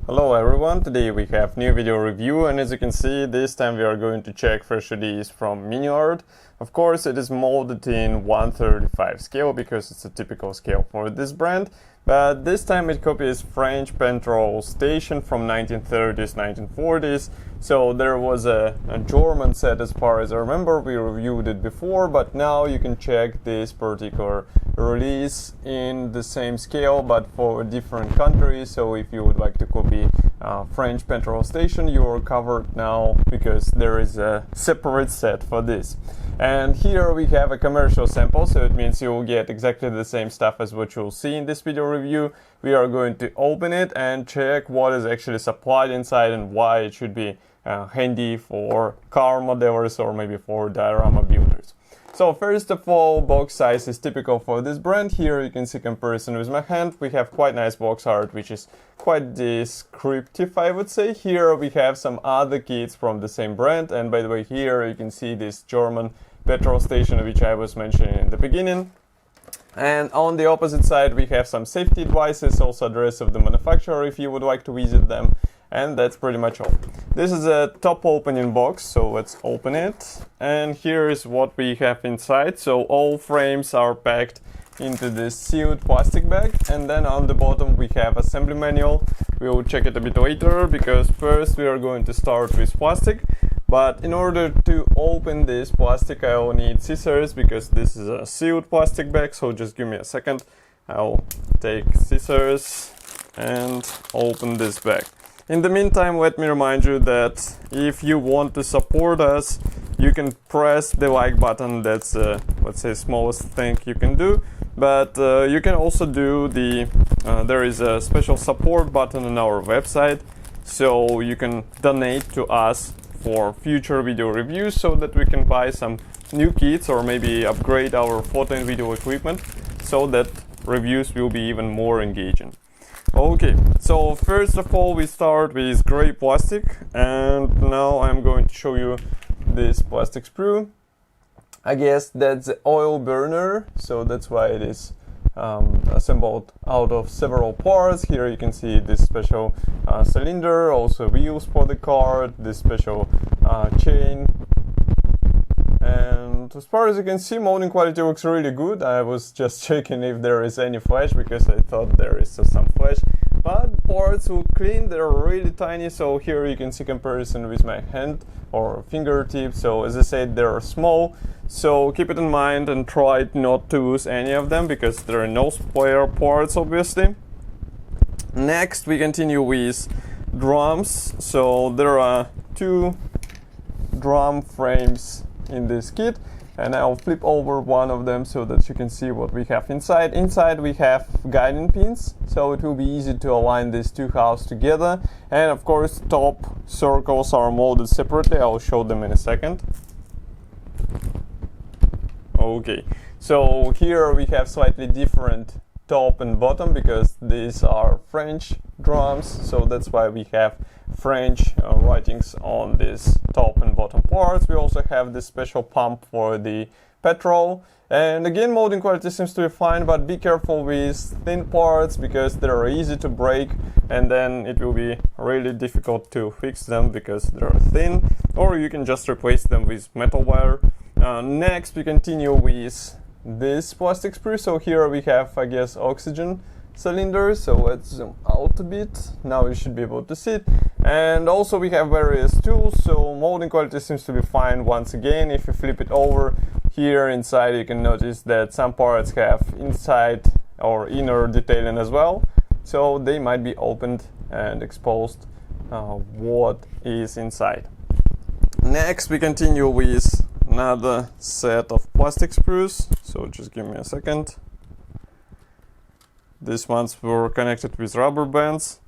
Hello everyone, today we have new video review, and as you can see, this time we are going to check fresh release from Miniart. Of course, it is molded in 1/35 scale because it's a typical scale for this brand, but this time it copies French Petrol station from 1930s, 1940s. So there was a German set as far as I remember, we reviewed it before, but now you can check this particular release in the same scale but for a different country. So if you would like to copy French Petrol station, you are covered now because there is a separate set for this. And here we have a commercial sample, so it means you will get exactly the same stuff as what you'll see in this video review. We are going to open it and check what is actually supplied inside and why it should be handy for car modelers or maybe for diorama builders. So first of all, box size is typical for this brand. Here you can see comparison with my hand. We have quite nice box art, which is quite descriptive, I would say. Here we have some other kits from the same brand, and by the way, here you can see this German petrol station which I was mentioning in the beginning. And on the opposite side we have some safety devices, also address of the manufacturer if you would like to visit them. And that's pretty much all. This is a top opening box, so let's open it. And here is what we have inside. So all frames are packed into this sealed plastic bag. And then on the bottom we have assembly manual. We will check it a bit later because first we are going to start with plastic. But in order to open this plastic, I will need scissors because this is a sealed plastic bag. So just give me a second. I'll take scissors and open this bag. In the meantime, let me remind you that if you want to support us, you can press the like button. That's let's say smallest thing you can do. But you can also do the there is a special support button on our website, so you can donate to us for future video reviews so that we can buy some new kits or maybe upgrade our photo and video equipment so that reviews will be even more engaging. Okay, so first of all we start with gray plastic, and now I'm going to show you this plastic sprue. I guess that's the oil burner, so that's why it is assembled out of several parts. Here you can see this special cylinder, also wheels for the car, this special chain. And as far as you can see, molding quality looks really good. I was just checking if there is any flash because I thought there is some flash. But parts look clean, they're really tiny. So here you can see comparison with my hand or fingertip. So as I said, they're small. So keep it in mind and try not to lose any of them because there are no spare parts, obviously. Next we continue with drums. So there are two drum frames in this kit, and I'll flip over one of them so that you can see what we have inside. Inside we have guiding pins, so it will be easy to align these two halves together. And of course top circles are molded separately. I'll show them in a second. Okay, so here we have slightly different top and bottom because these are French drums, so that's why we have French writings on this top and bottom parts. We also have this special pump for the petrol, and again molding quality seems to be fine, but be careful with thin parts because they are easy to break and then it will be really difficult to fix them because they are thin, or you can just replace them with metal wire. Next we continue with this plastic sprue. So here we have, I guess, oxygen cylinder. So let's zoom out a bit. Now you should be able to see it. And also we have various tools. So molding quality seems to be fine once again. If you flip it over, here inside you can notice that some parts have inside or inner detailing as well. So they might be opened and exposed what is inside. Next we continue with another set of plastic sprues, so just give me a second. These ones were connected with rubber bands.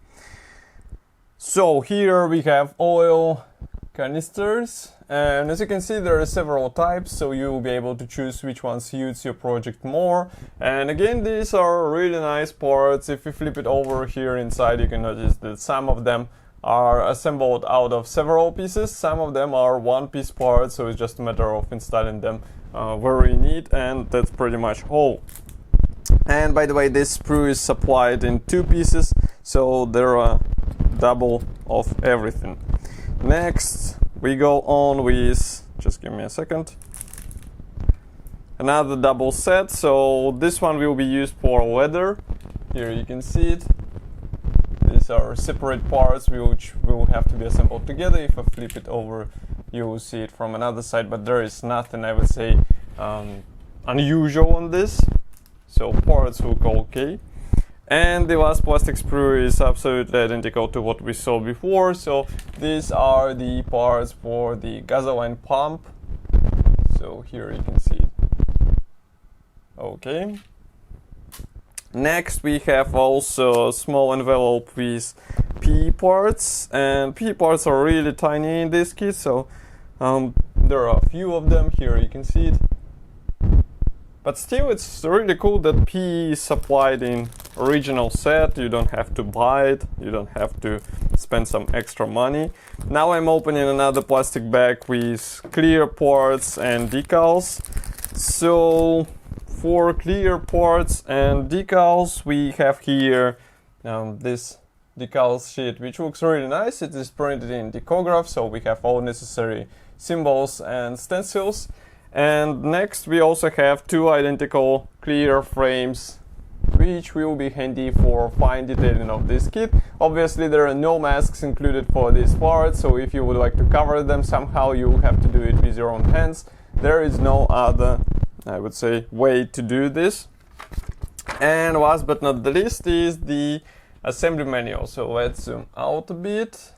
So here we have oil canisters, and as you can see there are several types, so you will be able to choose which one suits your project more. And again, these are really nice parts. If you flip it over, here inside you can notice that some of them are assembled out of several pieces. Some of them are one-piece parts, so it's just a matter of installing them very neat, and that's pretty much all. And by the way, this sprue is supplied in two pieces, so there are double of everything. Next we go on with, just give me a second, another double set. So this one will be used for leather. Here you can see it. These are separate parts which will have to be assembled together. If I flip it over, you will see it from another side, but there is nothing, I would say, unusual on this. So parts look okay. And the last plastic sprue is absolutely identical to what we saw before. So these are the parts for the gasoline pump. So here you can see it. Okay. Next we have also a small envelope with PE parts, and PE parts are really tiny in this kit, so there are a few of them. Here you can see it. But still, it's really cool that PE is supplied in original set. You don't have to buy it, you don't have to spend some extra money. Now I'm opening another plastic bag with clear parts and decals. So for clear parts and decals, we have here this decals sheet, which looks really nice. It is printed in Decograph, so we have all necessary symbols and stencils. And next we also have two identical clear frames, which will be handy for fine detailing of this kit. Obviously there are no masks included for this part, so if you would like to cover them somehow, you will have to do it with your own hands. There is no other, I would say, way to do this. And last but not the least is the assembly manual. So let's zoom out a bit.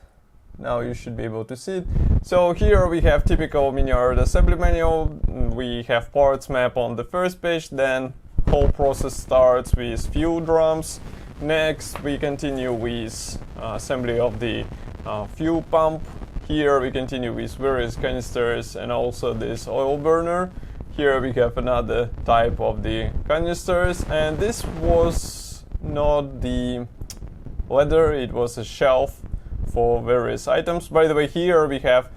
Now you should be able to see it. So here we have typical Miniart assembly manual. We have parts map on the first page, then whole process starts with fuel drums. Next we continue with assembly of the fuel pump. Here we continue with various canisters and also this oil burner. Here we have another type of the canisters, and this was not the leather, it was a shelf for various items. By the way, here we have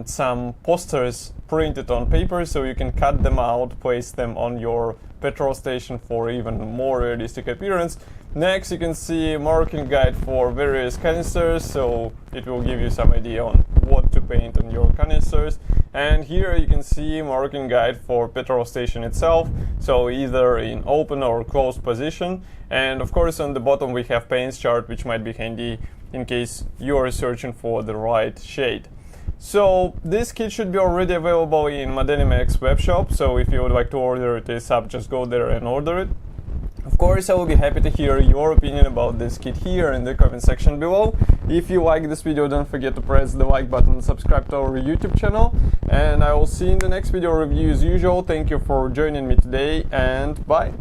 some posters printed on paper, so you can cut them out, place them on your petrol station for even more realistic appearance. Next you can see a marking guide for various canisters, so it will give you some idea on what to paint on your canisters. And here you can see marking guide for petrol station itself, so either in open or closed position. And of course on the bottom we have paints chart, which might be handy in case you are searching for the right shade. So this kit should be already available in Madenimex webshop, so if you would like to order it ASAP, just go there and order it. Of course, I will be happy to hear your opinion about this kit here in the comment section below. If you like this video, don't forget to press the like button and subscribe to our YouTube channel. And I will see you in the next video review as usual. Thank you for joining me today, and bye!